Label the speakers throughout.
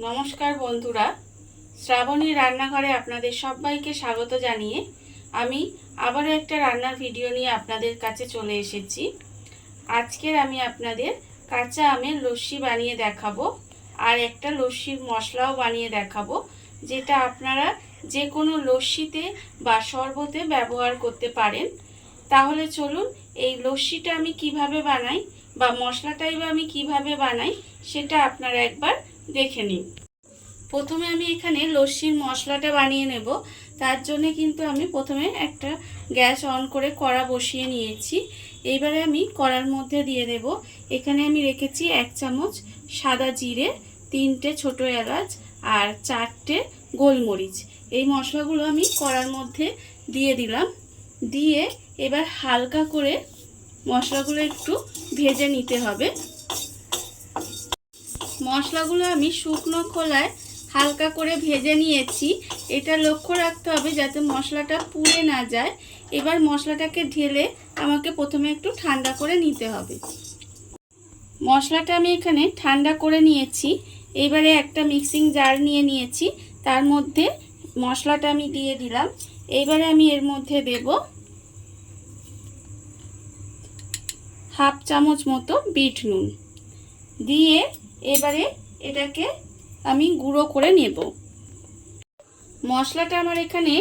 Speaker 1: নমস্কার বন্ধুরা, শ্রাবণীর রান্নাঘরে আপনাদের সবাইকে স্বাগত জানিয়ে আমি আবারও একটা রান্নার ভিডিও নিয়ে আপনাদের কাছে চলে এসেছি। আজকের আমি আপনাদের কাঁচা আমের লস্যি বানিয়ে দেখাবো আর একটা লস্যির মশলাও বানিয়ে দেখাবো, যেটা আপনারা যে কোনো লস্যিতে বা শরবতে ব্যবহার করতে পারেন। তাহলে চলুন এই লস্যিটা আমি কিভাবে বানাই বা মশলাটাই বা আমি কিভাবে বানাই সেটা আপনারা একবার দেখে নিন। প্রথমে আমি এখানে লস্যির মশলাটা বানিয়ে নেব। তার জন্য কিন্তু আমি প্রথমে একটা গ্যাস অন করে কড়া বসিয়ে নিয়েছি। এইবারে আমি কড়ার মধ্যে দিয়ে দেব, এখানে আমি রেখেছি 1 চামচ সাদা জিরে, 3টে ছোট এলাচ আর 4টে গোলমরিচ। এই মশলাগুলো আমি কড়ার মধ্যে দিয়ে দিলাম। দিয়ে এবার হালকা করে মশলাগুলো একটু ভেজে নিতে হবে। মশলাগুলো আমি শুকনো খোলায় হালকা করে ভেজে নিয়েছি। এটা লক্ষ্য রাখতে হবে যাতে মশলাটা পুড়ে না যায়। এবার মশলাটাকে ঢেলে আমাকে প্রথমে একটু ঠান্ডা করে নিতে হবে। মশলাটা আমি এখানে ঠান্ডা করে নিয়েছি। এবারে একটা মিক্সিং জার নিয়ে নিয়েছি, তার মধ্যে মশলাটা আমি দিয়ে দিলাম। এইবারে আমি এর মধ্যে দেব হাফ চামচ মতো বিট নুন দিয়ে এবারে এটাকে আমি গুঁড়ো করে নেব। মশলাটা আমার এখানে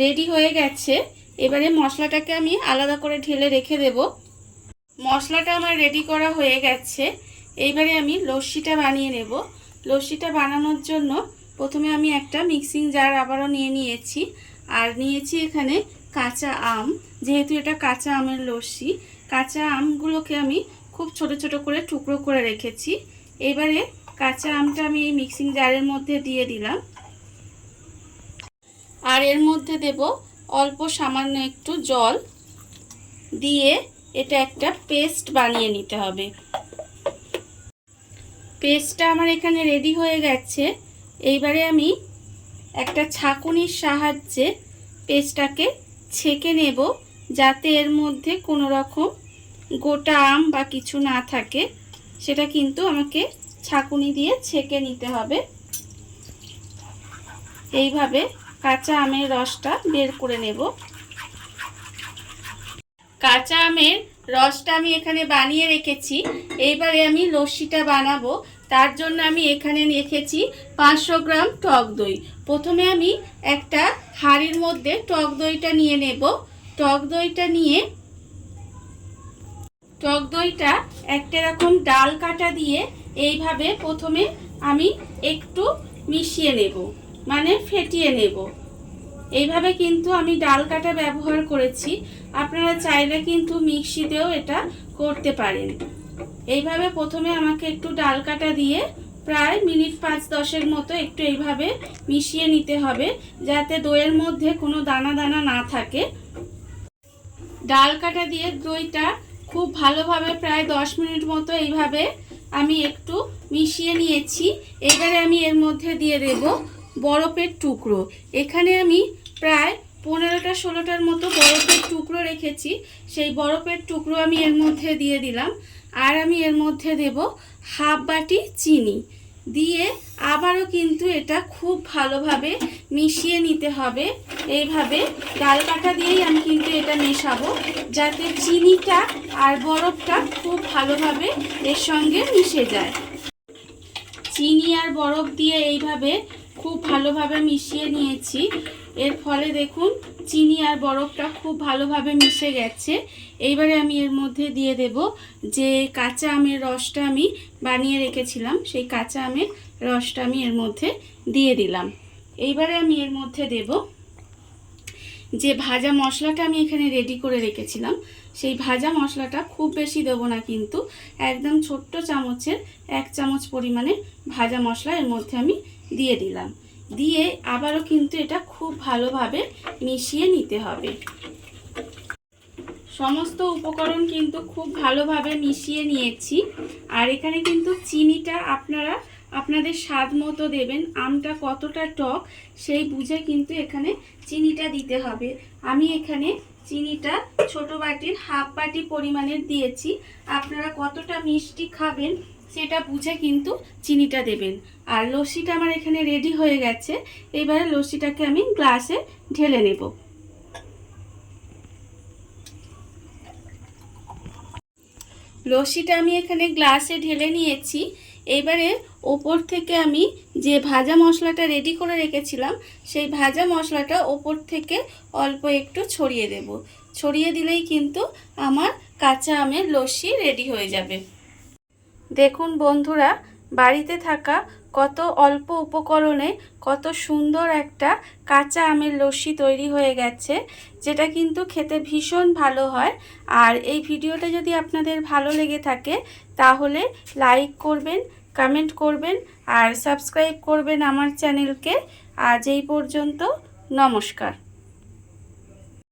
Speaker 1: রেডি হয়ে গেছে। এবারে মশলাটাকে আমি আলাদা করে ঢেলে রেখে দেব। মশলাটা আমার রেডি করা হয়ে গেছে। এইবারে আমি লস্যিটা বানিয়ে নেব। লস্যিটা বানানোর জন্য প্রথমে আমি একটা মিক্সিং জার আবারও নিয়ে নিয়েছি আর নিয়েছি এখানে কাঁচা আম। যেহেতু এটা কাঁচা আমের লস্যি, কাঁচা আমগুলোকে আমি খুব ছোট ছোট করে টুকরো করে রেখেছি। এবারে কাঁচা আমটা আমি এই মিক্সিং জারের মধ্যে দিয়ে দিলাম আর এর মধ্যে দেব অল্প সামান্য একটু জল দিয়ে এটা একটা পেস্ট বানিয়ে নিতে হবে। পেস্টটা আমার এখানে রেডি হয়ে গেছে। এইবারে আমি একটা ছাঁকুনির সাহায্যে পেস্টটাকে ছেঁকে নেব, যাতে এর মধ্যে কোনো রকম গোটা আম বা কিছু না থাকে। সেটা কিন্তু আমাকে ছাঁকুনি দিয়ে ছেঁকে নিতে হবে। এইভাবে কাঁচা আমের রসটা বের করে নেব। কাঁচা আমের রসটা আমি এখানে বানিয়ে রেখেছি। এইবারে আমি লস্যিটা বানাবো। তার জন্য আমি এখানে রেখেছি 500 গ্রাম টক দই। প্রথমে আমি একটা হাঁড়ির মধ্যে টক দইটা নিয়ে নেব। টক দইটা একটা রকম ডাল কাটা দিয়ে এইভাবে প্রথমে আমি একটু মিশিয়ে নেব, মানে ফেটিয়ে নেব। এইভাবে কিন্তু আমি ডাল কাটা ব্যবহার করেছি, আপনারা চাইলে কিন্তু মিক্সিতেও এটা করতে পারেন। এইভাবে প্রথমে আমাকে একটু ডাল কাটা দিয়ে প্রায় মিনিট 5-10 মতো একটু এইভাবে মিশিয়ে নিতে হবে, যাতে দইয়ের মধ্যে কোনো দানা দানা না থাকে। ডাল কাটা দিয়ে দইটা খুব ভালোভাবে প্রায় 10 মিনিট মতো এইভাবে আমি একটু মিশিয়ে নিয়েছি। এবারে আমি এর মধ্যে দিয়ে দেব বরফের টুকরো। এখানে আমি প্রায় 15-16টার মতো বরফের টুকরো রেখেছি। সেই বরফের টুকরো আমি এর মধ্যে দিয়ে দিলাম। আর আমি এর মধ্যে দেব হাফ বাটি চিনি দিয়ে আবারও কিন্তু এটা খুব ভালোভাবে মিশিয়ে নিতে হবে। এইভাবে ডাল কাটা দিয়েই আমি কিন্তু এটা মেশাবো, যাতে চিনিটা আর বরফটা খুব ভালোভাবে এর সঙ্গে মিশে যায়। চিনি আর বরফ দিয়ে এইভাবে খুব ভালোভাবে মিশিয়ে নিয়েছি। এর ফলে দেখুন চিনি আর বরফটা খুব ভালোভাবে মিশে গেছে। এইবারে আমি এর মধ্যে দিয়ে দেব যে কাঁচা আমের রসটা আমি বানিয়ে রেখেছিলাম, সেই কাঁচা আমের রসটা আমি এর মধ্যে দিয়ে দিলাম। এইবারে আমি এর মধ্যে দেব যে ভাজা মশলাটা আমি এখানে রেডি করে রেখেছিলাম। সেই ভাজা মশলাটা খুব বেশি দেবো না, কিন্তু একদম ছোট্ট চামচের 1 চামচ পরিমাণে ভাজা মশলা এর মধ্যে আমি দিয়ে দিলাম। দিয়ে আবারও কিন্তু এটা খুব ভালোভাবে মিশিয়ে নিতে হবে। সমস্ত উপকরণ কিন্তু খুব ভালোভাবে মিশিয়ে নিয়েছি। আর এখানে কিন্তু চিনিটা আপনারা আপনাদের স্বাদ মতো দেবেন। আমটা কতটা টক সেই বুঝে কিন্তু এখানে চিনিটা দিতে হবে। আমি এখানে চিনিটা ছোট বাটির হাফ বাটি পরিমাণের দিয়েছি। আপনারা কতটা মিষ্টি খাবেন সেটা বুঝে কিন্তু চিনিটা দেবেন। আর লস্যিটা আমার এখানে রেডি হয়ে গেছে। এবারে লস্যিটাকে আমি গ্লাসে ঢেলে নেব। লস্যিটা আমি এখানে গ্লাসে ঢেলে নিয়েছি। এবারে ওপর থেকে আমি যে ভাজা মশলাটা রেডি করে রেখেছিলাম সেই ভাজা মশলাটা ওপর থেকে অল্প একটু ছড়িয়ে দেব। ছড়িয়ে দিলেই কিন্তু আমার কাঁচা আমের লস্যি রেডি হয়ে যাবে। দেখুন বন্ধুরা, বাড়িতে থাকা কত অল্প উপকরণে কত সুন্দর একটা কাঁচা আমের লস্যি তৈরি হয়ে গেছে, যেটা কিন্তু খেতে ভীষণ ভালো হয়। আর এই ভিডিওটা যদি আপনাদের ভালো লেগে থাকে তাহলে লাইক করবেন, কমেন্ট করবেন আর সাবস্ক্রাইব করবেন আমার চ্যানেলকে। আজ এই পর্যন্ত, নমস্কার।